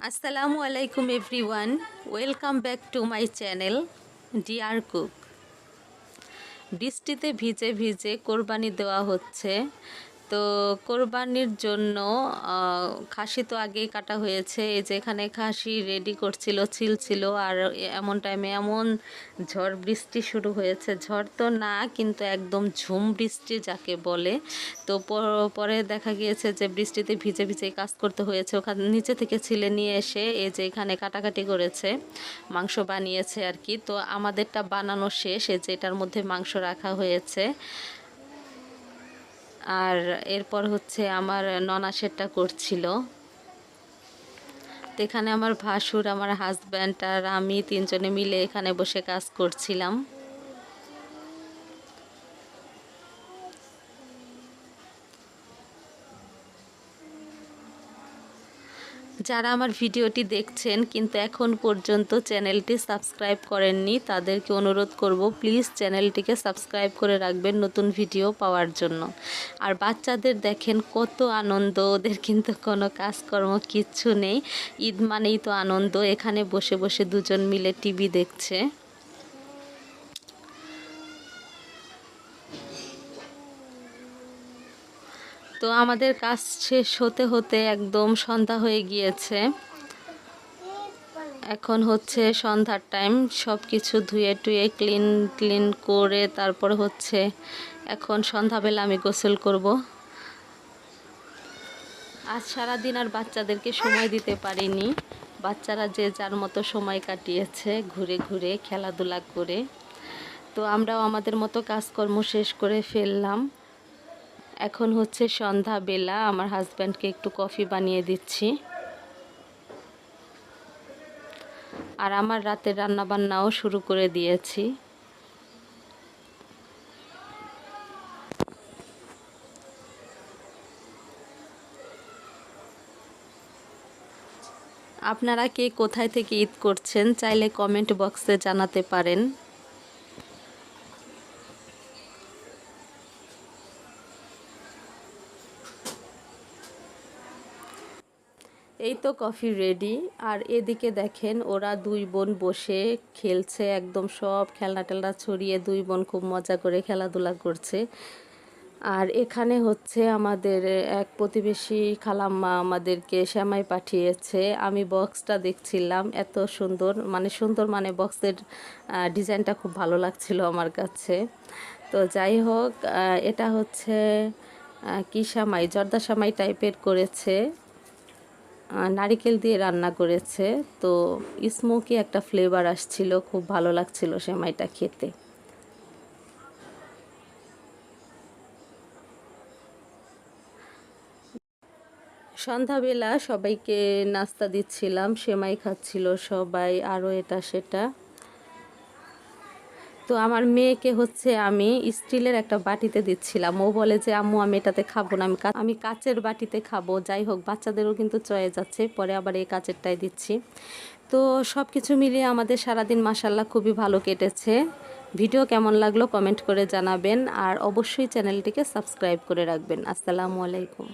আসসালামু আলাইকুম everyone, welcome back to my channel deer cook. বৃষ্টিতে ভিজে ভিজে কোরবানি দেওয়া হচ্ছে। তো কোরবানির জন্য খাসি তো আগেই কাটা হয়েছে। এই যে এখানে খাসি রেডি করছিল, ছিল আর এমন টাইমে এমন ঝড় বৃষ্টি শুরু হয়েছে। ঝড় তো না, কিন্তু একদম ঝুম বৃষ্টি যাকে বলে। তো পরে দেখা গিয়েছে যে বৃষ্টিতে ভিজে ভিজে কাজ করতে হয়েছে। ওখানে নিচে থেকে ছিলে নিয়ে এসে এই যে এখানে কাটাকাটি করেছে, মাংস বানিয়েছে আর কি। তো আমাদেরটা বানানো শেষ, এই যে এটার মধ্যে মাংস রাখা হয়েছে। আর এরপর হচ্ছে আমার ননাসেরটা করছিল। তো এখানে আমার ভাসুর, আমার হাজব্যান্ড আর আমি তিনজনে মিলে এখানে বসে কাজ করছিলাম। যারা আমার ভিডিওটি দেখছেন কিন্তু এখন পর্যন্ত চ্যানেলটি সাবস্ক্রাইব করেননি, তাদেরকে অনুরোধ করব প্লিজ চ্যানেলটিকে সাবস্ক্রাইব করে রাখবেন নতুন ভিডিও পাওয়ার জন্য। আর বাচ্চাদের দেখেন কত আনন্দ, ওদের কিন্তু কোনো কাজকর্ম কিচ্ছু নেই। ঈদ মানেই তো আনন্দ। এখানে বসে বসে দুজন মিলে টিভি দেখছে। তো আমাদের কাজ শেষ হতে হতে একদম সন্ধ্যা হয়ে গিয়েছে। এখন হচ্ছে সন্ধ্যার টাইম, সব কিছু ধুয়ে টুয়ে ক্লিন করে তারপর হচ্ছে এখন সন্ধ্যাবেলা আমি গোসল করব। আজ সারাদিন আর বাচ্চাদেরকে সময় দিতে পারিনি। বাচ্চারা যে যার মতো সময় কাটিয়েছে ঘুরে ঘুরে খেলাধুলা করে। তো আমরাও আমাদের মতো কাজকর্ম শেষ করে ফেললাম। এখন হচ্ছে সন্ধ্যাবেলা, আমার হাজব্যান্ডকে একটু কফি বানিয়ে দিচ্ছি। আর আমার রাতের রান্নাবান্নাও শুরু করে দিয়েছি। আপনারা কে কোথায় থেকে ঈদ করছেন চাইলে কমেন্ট বক্সে জানাতে পারেন। এই তো কফি রেডি। আর এদিকে দেখেন ওরা দুই বোন বসে খেলছে, একদম সব খেলনা টেলনা ছড়িয়ে দুই বোন খুব মজা করে খেলাধুলা করছে। আর এখানে হচ্ছে আমাদের এক প্রতিবেশী খালাম্মা আমাদেরকে সেমাই পাঠিয়েছে। আমি বক্সটা দেখছিলাম, এত সুন্দর, মানে বক্সের ডিজাইনটা খুব ভালো লাগছিল আমার কাছে। তো যাই হোক, এটা হচ্ছে কি সেমাই, জর্দা সেমাই টাইপের করেছে, নারিকেল দিয়ে রান্না করেছে। তো স্মোকি একটা ফ্লেভার আসছিল, খুব ভালো লাগছিল সেমাইটা খেতে। সন্ধ্যাবেলা সবাইকে নাস্তা দিচ্ছিলাম, সেমাই খাচ্ছিল সবাই, আরও এটা সেটা। তো আমার মেয়েকে হচ্ছে আমি স্টিলের একটা বাটিতে দিচ্ছিলাম। ও বলে যে আম্মু আমি এটাতে খাবো না, আমি কাচের বাটিতে খাবো। যাই হোক, বাচ্চাদেরও কিন্তু চয়ে যাচ্ছে, পরে আবার এই কাচেরটাই দিচ্ছি। তো সব কিছু মিলিয়ে আমাদের সারাদিন মাশাল্লাহ খুবই ভালো কেটেছে। ভিডিও কেমন লাগলো কমেন্ট করে জানাবেন, আর অবশ্যই চ্যানেলটিকে সাবস্ক্রাইব করে রাখবেন। আসসালামু আলাইকুম।